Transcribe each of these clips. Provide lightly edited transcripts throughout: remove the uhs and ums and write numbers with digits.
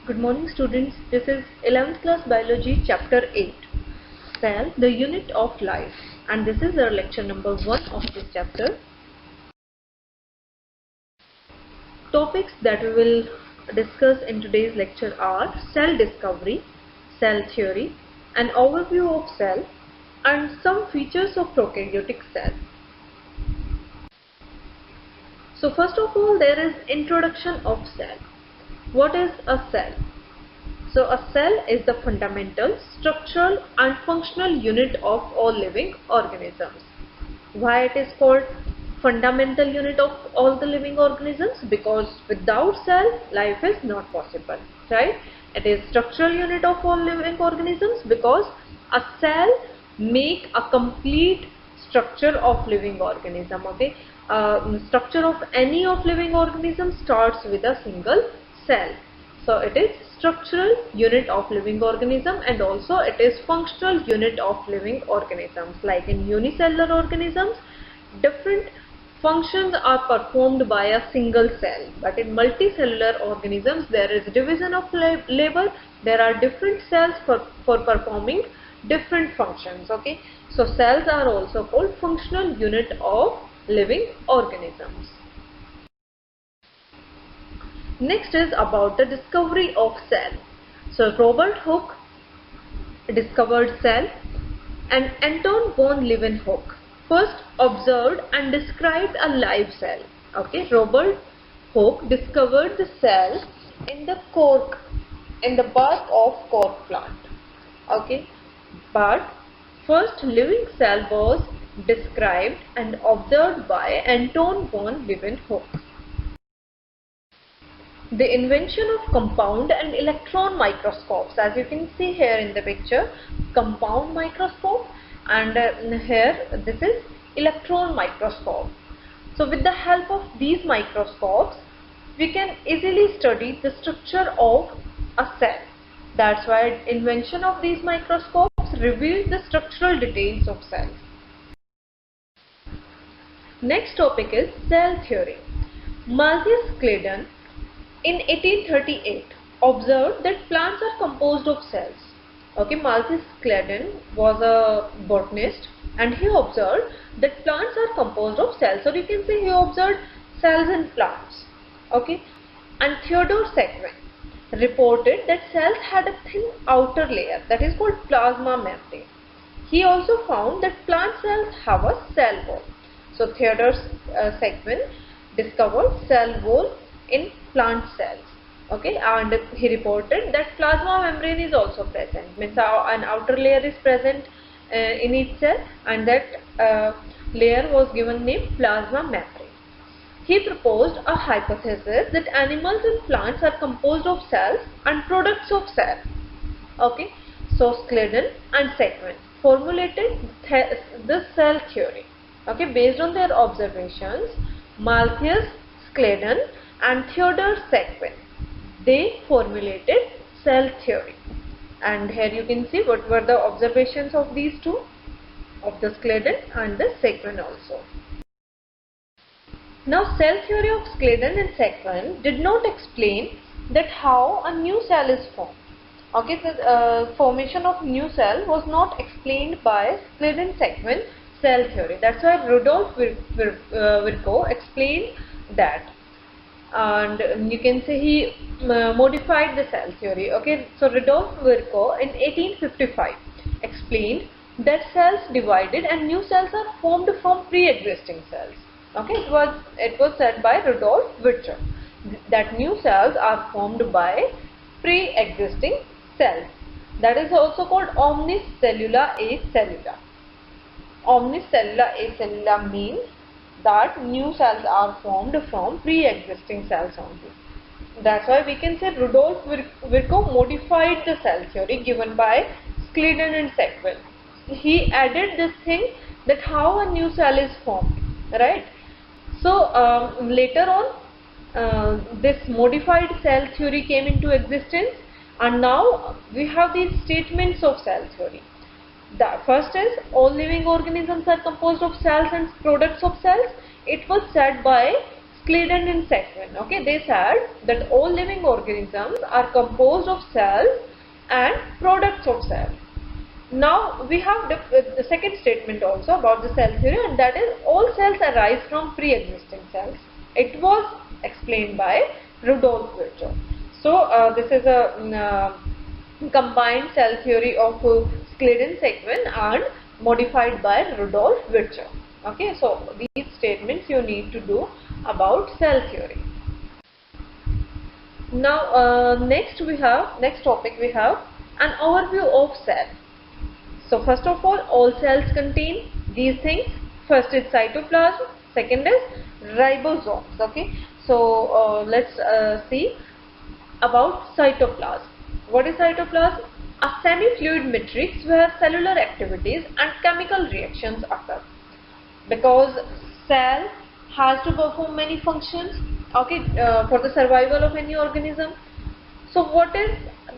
Good morning students, this is 11th class biology chapter 8, cell, the unit of life, and this is our lecture number 1 of this chapter. Topics that we will discuss in today's lecture are cell discovery, cell theory, an overview of cell, and some features of prokaryotic cell. So first of all, there is introduction of cell. What is a cell? So a cell is the fundamental, structural and functional unit of all living organisms. Why it is called fundamental unit of all the living organisms? Because without cell, life is not possible, right? It is structural unit of all living organisms because a cell make a complete structure of living organism. Okay, structure of any of living organism starts with a single cell. So it is structural unit of living organism and also it is functional unit of living organisms. Like in unicellular organisms, different functions are performed by a single cell, but in multicellular organisms there is division of labor. There are different cells for performing different functions. Okay, so cells are also called functional unit of living organisms. Next is about the discovery of cell. So Robert Hooke discovered cell and Anton von Leeuwenhoek first observed and described a live cell. Okay, Robert Hooke discovered the cell in the bark of cork plant. Okay, but first living cell was described and observed by Anton von Leeuwenhoek. The invention of compound and electron microscopes, as you can see here in the picture, compound microscope, and here this is electron microscope. So with the help of these microscopes we can easily study the structure of a cell. That's why invention of these microscopes reveals the structural details of cells. Next topic is cell theory. Malthus Claydon in 1838 observed that plants are composed of cells. Okay, Malthus Claydon was a botanist and he observed that plants are composed of cells. So you can say he observed cells in plants. Okay, and Theodore Sequin reported that cells had a thin outer layer that is called plasma membrane. He also found that plant cells have a cell wall. So Theodore Sequin discovered cell wall in plant cells. Okay, and he reported that plasma membrane is also present, means an outer layer is present in each cell, and that layer was given name plasma membrane. He proposed a hypothesis that animals and plants are composed of cells and products of cell. Okay, so Claydon and Sequin formulated the cell theory. Okay, based on their observations, Malthus Claydon and Theodore Sequin, they formulated cell theory. And here you can see what were the observations of these two, of the Claydon and the Sequin also. Now cell theory of Claydon and Sequin did not explain that how a new cell is formed. Okay, the formation of new cell was not explained by Claydon-Sequin cell theory. That's why Rudolf Virchow explained that. And you can say he modified the cell theory. Okay, so Rudolf Virchow in 1855 explained that cells divided and new cells are formed from pre-existing cells. Okay, it was said by Rudolf Virchow that new cells are formed by pre-existing cells. That is also called omnicellula acellula. Omnicellula acellula means that new cells are formed from pre-existing cells only. That's why we can say Rudolf Virchow modified the cell theory given by Claydon and Sequin. He added this thing that how a new cell is formed, right? So later on this modified cell theory came into existence, and now we have these statements of cell theory. The first is all living organisms are composed of cells and products of cells. It was said by Skleden in Sequin. Okay, they said that all living organisms are composed of cells and products of cells. Now we have the second statement also about the cell theory, and that is all cells arise from pre-existing cells. It was explained by Rudolf Virchow. So this is a combined cell theory of Skleden-Sequin and modified by Rudolf Virchow. Okay, so these statements you need to do about cell theory. Now next topic we have an overview of cell. So first of all cells contain these things. First is cytoplasm, second is ribosomes. Okay, so let's see about cytoplasm. What is cytoplasm? A semi-fluid matrix where cellular activities and chemical reactions occur. Because cell has to perform many functions, okay, for the survival of any organism. So what is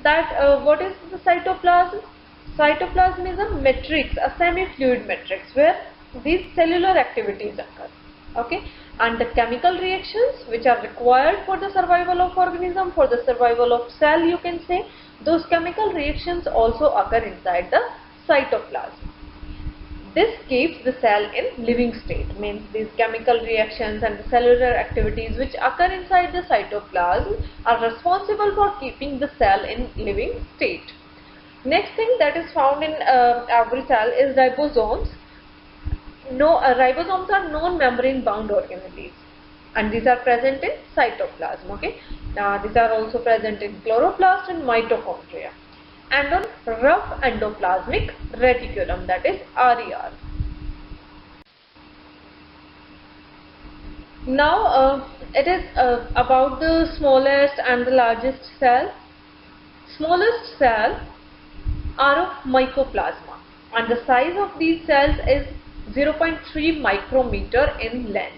that? What is the cytoplasm? Cytoplasm is a matrix, a semi-fluid matrix where these cellular activities occur. Okay, and the chemical reactions which are required for the survival of organism, for the survival of cell, you can say, those chemical reactions also occur inside the cytoplasm. This keeps the cell in living state, means these chemical reactions and the cellular activities which occur inside the cytoplasm are responsible for keeping the cell in living state. Next thing that is found in every cell is ribosomes. Ribosomes are non-membrane bound organelles, and these are present in cytoplasm. Okay, these are also present in chloroplast and mitochondria, and on rough endoplasmic reticulum, that is RER. Now it is about the smallest and the largest cell. Smallest cell are of mycoplasma, and the size of these cells is 0.3 micrometer in length.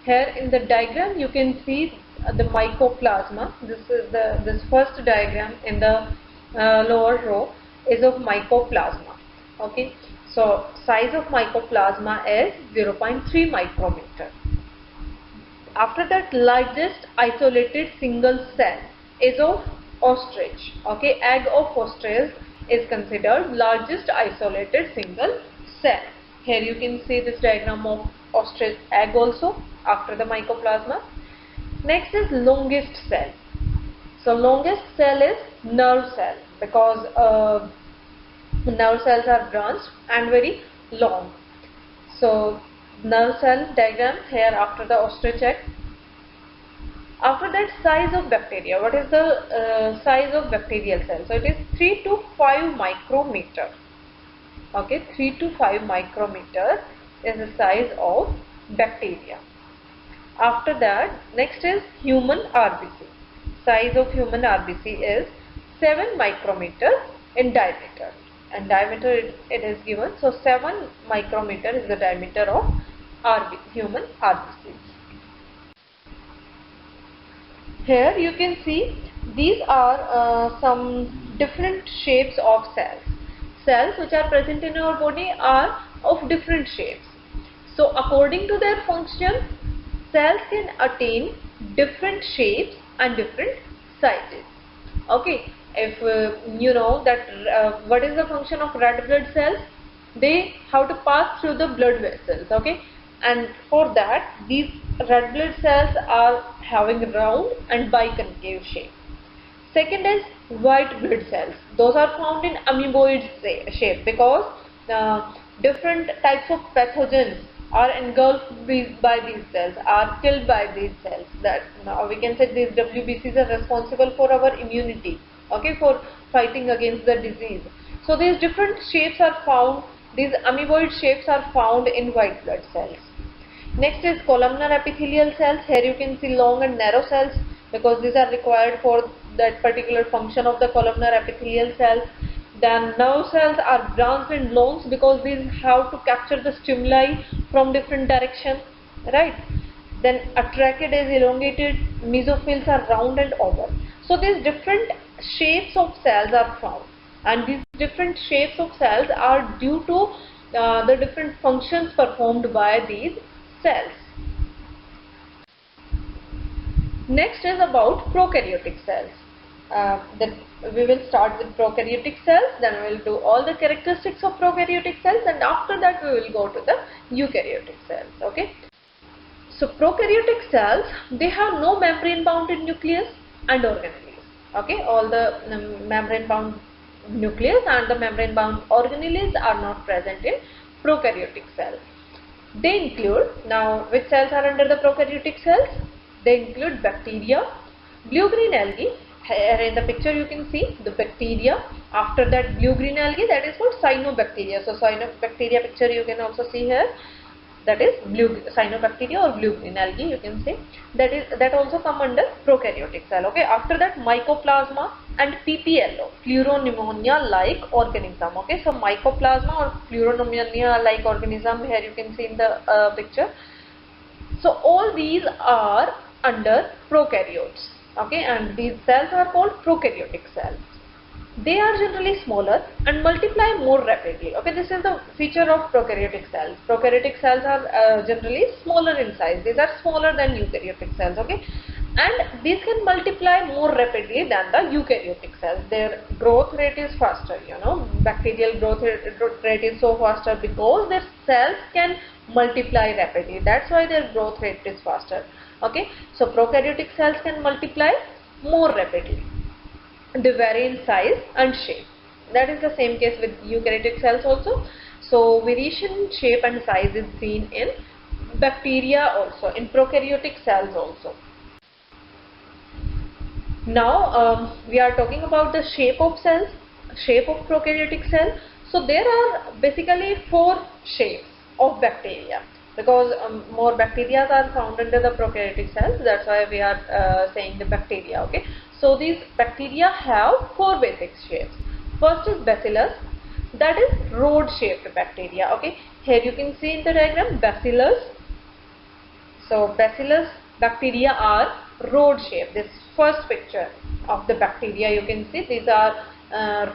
Here in the diagram you can see the mycoplasma. This is this first diagram in the lower row is of mycoplasma. Okay, so size of mycoplasma is 0.3 micrometer. After that, largest isolated single cell is of ostrich. Okay, egg of ostrich is considered largest isolated single cell. Here you can see this diagram of ostrich egg also after the mycoplasma. Next is longest cell. So longest cell is nerve cell, because nerve cells are branched and very long. So nerve cell diagram here after the ostrich egg. After that, size of bacteria. What is the size of bacterial cell? So it is 3 to 5 micrometer. Okay, 3 to 5 micrometer is the size of bacteria. After that, next is human RBC. Size of human RBC is 7 micrometer in diameter, and diameter it is given. So 7 micrometer is the diameter of human RBC. Here you can see these are some different shapes of cells. Cells which are present in our body are of different shapes. So according to their function, cells can attain different shapes and different sizes. Okay, if you know that what is the function of red blood cells, they have to pass through the blood vessels. Okay, and for that these red blood cells are having round and biconcave shape. Second is white blood cells. Those are found in amoeboid shape, because different types of pathogens are engulfed by these cells, are killed by these cells. That we can say these WBCs are responsible for our immunity, okay, for fighting against the disease. So these different shapes are found, these amoeboid shapes are found in white blood cells. Next is columnar epithelial cells. Here you can see long and narrow cells, because these are required for that particular function of the columnar epithelial cells. Then nerve cells are branched and long, because these have to capture the stimuli from different directions, right? Then a trachea is elongated, mesophils are round and oval. So these different shapes of cells are found, and these different shapes of cells are due to the different functions performed by these cells. Next is about prokaryotic cells. Then we will start with prokaryotic cells, then we will do all the characteristics of prokaryotic cells, and after that we will go to the eukaryotic cells. Okay. So prokaryotic cells, they have no membrane bounded nucleus and organelles. Okay, all the membrane bound nucleus and the membrane bound organelles are not present in prokaryotic cells. They include, now which cells are under the prokaryotic cells? They include bacteria, blue-green algae. Here in the picture you can see the bacteria. After that blue-green algae, that is called cyanobacteria. So cyanobacteria picture you can also see here. That is cyanobacteria or blue-green algae you can say. That also come under prokaryotic cell. Okay. After that mycoplasma and PPLO, pleuropneumonia-like organism. Okay. So mycoplasma or pleuropneumonia-like organism here you can see in the picture. So all these are under prokaryotes. Okay, and these cells are called prokaryotic cells. They are generally smaller and multiply more rapidly. Okay, this is the feature of prokaryotic cells. Prokaryotic cells are generally smaller in size. These are smaller than eukaryotic cells. Okay, and these can multiply more rapidly than the eukaryotic cells. Their growth rate is faster. You know, bacterial growth rate is so faster because their cells can multiply rapidly. That's why their growth rate is faster. Okay, so prokaryotic cells can multiply more rapidly. They vary in size and shape. That is the same case with eukaryotic cells also. So variation in shape and size is seen in bacteria also, in prokaryotic cells also. Now we are talking about the shape of cells, shape of prokaryotic cell. So there are basically 4 shapes of bacteria, because more bacteria are found under the prokaryotic cells. That's why we are saying the bacteria. Okay, so these bacteria have 4 basic shapes. First is bacillus, that is rod shaped bacteria. Okay, here you can see in the diagram bacillus. So bacillus bacteria are rod shaped. This first picture of the bacteria you can see, these are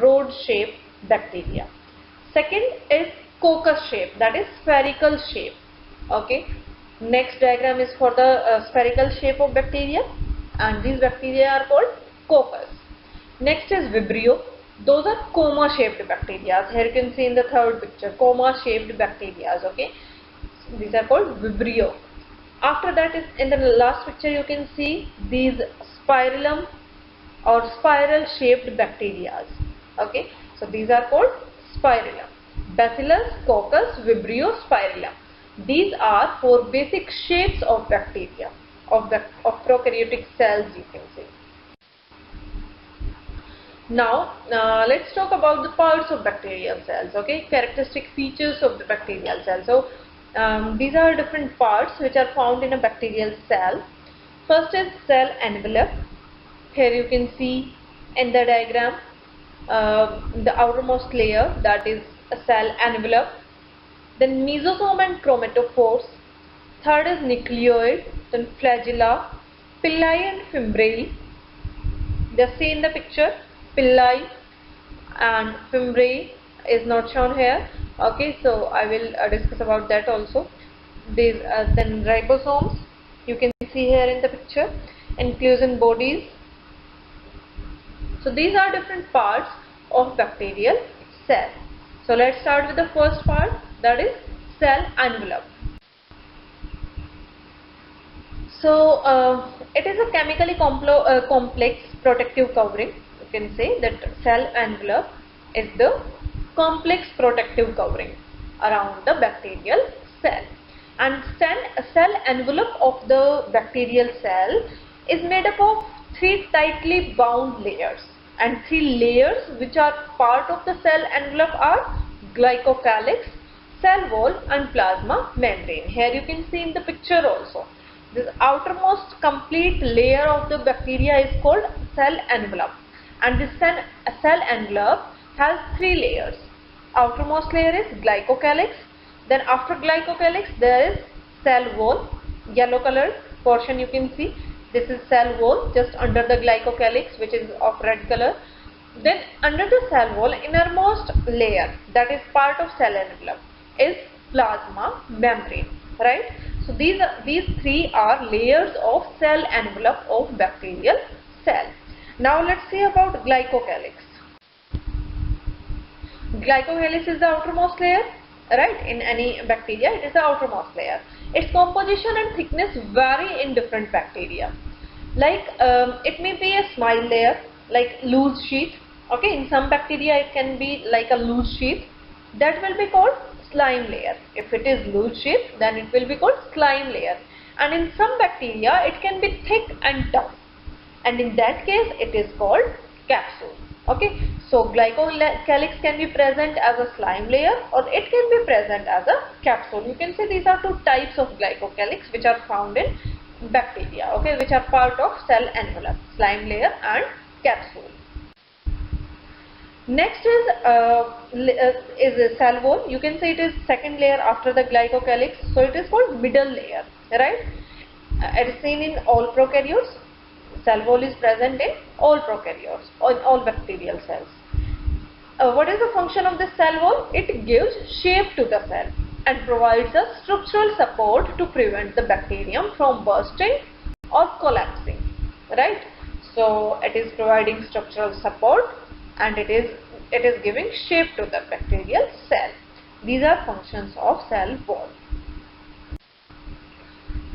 rod shaped bacteria. Second is coccus shape, that is spherical shape. Okay, next diagram is for the spherical shape of bacteria, and these bacteria are called coccus. Next is vibrio, those are coma shaped bacteria. Here you can see in the third picture coma shaped bacteria. Okay, these are called vibrio. After that is in the last picture you can see these spirillum or spiral shaped bacteria. Okay, so these are called spirillum. Bacillus, coccus, vibrio, spirillum. These are 4 basic shapes of bacteria, of prokaryotic cells you can say. Now let's talk about the parts of bacterial cells. Okay, characteristic features of the bacterial cell. So these are different parts which are found in a bacterial cell. First is cell envelope. Here you can see in the diagram the outermost layer, that is a cell envelope. Then mesosome and chromatophores. Third is nucleoid, then flagella, pili and fimbriae. Just see in the picture, pili and fimbriae is not shown here. Okay, so I will discuss about that also. These then ribosomes you can see here in the picture, inclusion bodies. So these are different parts of bacterial cell. So let's start with the first part, that is cell envelope. So it is a chemically complex protective covering. You can say that cell envelope is the complex protective covering around the bacterial cell. And cell envelope of the bacterial cell is made up of 3 tightly bound layers, and 3 layers which are part of the cell envelope are glycocalyx, cell wall and plasma membrane. Here you can see in the picture also. This outermost complete layer of the bacteria is called cell envelope, and this cell envelope has 3 layers. Outermost layer is glycocalyx, then after glycocalyx there is cell wall, yellow colored portion you can see. This is cell wall just under the glycocalyx, which is of red color. Then under the cell wall, innermost layer, that is part of cell envelope, is plasma membrane, right? So these three are layers of cell envelope of bacterial cell. Now let's see about glycocalyx. Glycocalyx is the outermost layer, right? In any bacteria, it is the outermost layer. Its composition and thickness vary in different bacteria. Like it may be a smile layer, like loose sheath. Okay, in some bacteria it can be like a loose sheath. That will be called slime layer. If it is loose sheath, then it will be called slime layer. And in some bacteria, it can be thick and tough. And in that case, it is called capsule. Okay, so glycocalyx can be present as a slime layer or it can be present as a capsule. You can say these are two types of glycocalyx which are found in bacteria, okay, which are part of cell envelope, slime layer and capsule. Next is a cell wall. You can say it is second layer after the glycocalyx, so it is called middle layer, right? It is seen in all prokaryotes. Cell wall is present in all prokaryotes, all bacterial cells. What is the function of this cell wall? It gives shape to the cell and provides a structural support to prevent the bacterium from bursting or collapsing, right? So it is providing structural support and it is giving shape to the bacterial cell. These are functions of cell wall.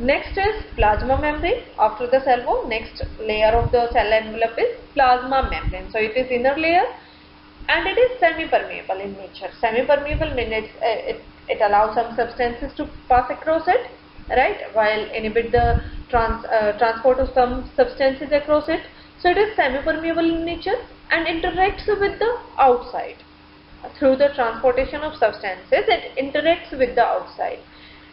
Next is plasma membrane. After the cell wall, next layer of the cell envelope is plasma membrane. So it is inner layer and it is semi-permeable in nature. Semi-permeable means it allows some substances to pass across it, right, while inhibit the transport of some substances across it. So it is semi-permeable in nature and interacts with the outside. Through the transportation of substances, it interacts with the outside.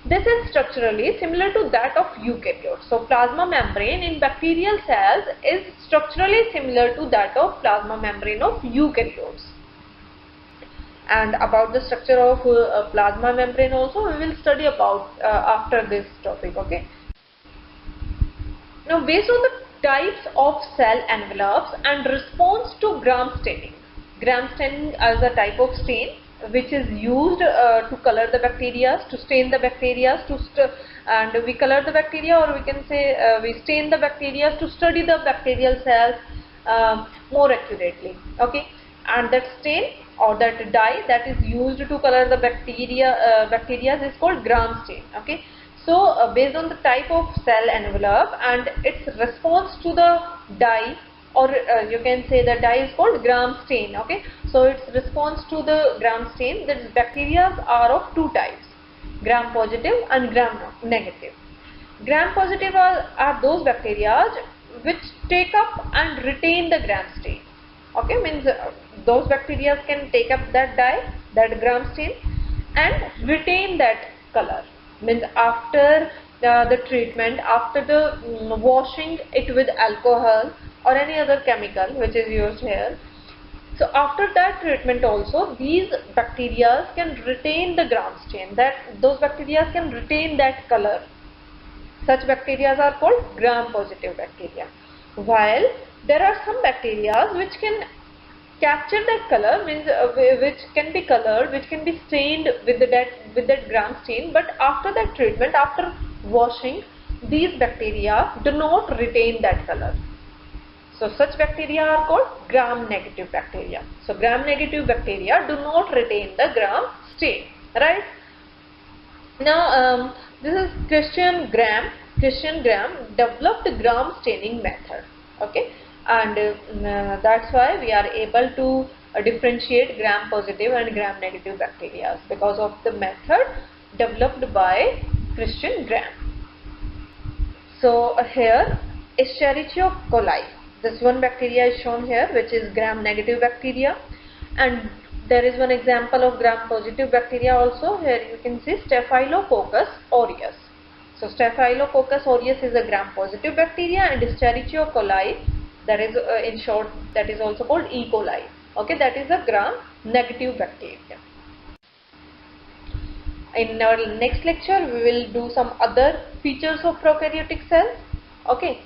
This is structurally similar to that of eukaryotes. So plasma membrane in bacterial cells is structurally similar to that of plasma membrane of eukaryotes. And about the structure of plasma membrane also we will study about after this topic, okay. Now based on the types of cell envelopes and response to gram staining. Gram staining is a type of stain which is used to color the bacteria, to stain the bacteria, and we color the bacteria, or we can say we stain the bacteria to study the bacterial cells more accurately, okay. And that stain or that dye that is used to color the bacteria is called gram stain, okay. So based on the type of cell envelope and its response to the dye, or you can say the dye is called gram stain, okay. So its response to the gram stain, that bacteria are of two types, gram positive and gram negative. Gram positive are those bacteria which take up and retain the gram stain, okay, means those bacteria can take up that dye, that gram stain, and retain that color, means after the treatment, after the washing it with alcohol or any other chemical which is used here. So after that treatment also, these bacteria can retain the gram stain, that those bacteria can retain that color. Such bacteria are called gram positive bacteria. While there are some bacteria which can capture that color, means which can be colored, which can be stained with that gram stain, but after that treatment, after washing, these bacteria do not retain that color. So such bacteria are called gram negative bacteria. So gram negative bacteria do not retain the gram stain, right? Now this is Christian Gram. Christian Gram developed the gram staining method, okay, and that's why we are able to differentiate gram positive and gram negative bacteria, because of the method developed by Christian Gram. So here Escherichia coli. This one bacteria is shown here, which is gram negative bacteria, and there is one example of gram positive bacteria also. Here you can see Staphylococcus aureus. So Staphylococcus aureus is a gram positive bacteria, and Escherichia coli, that is in short, that is also called E. coli. Okay, that is a gram negative bacteria. In our next lecture, we will do some other features of prokaryotic cells. Okay.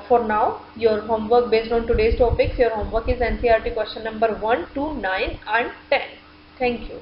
For now, your homework based on today's topics, your homework is NCERT question number 1, 2, 9 and 10. Thank you.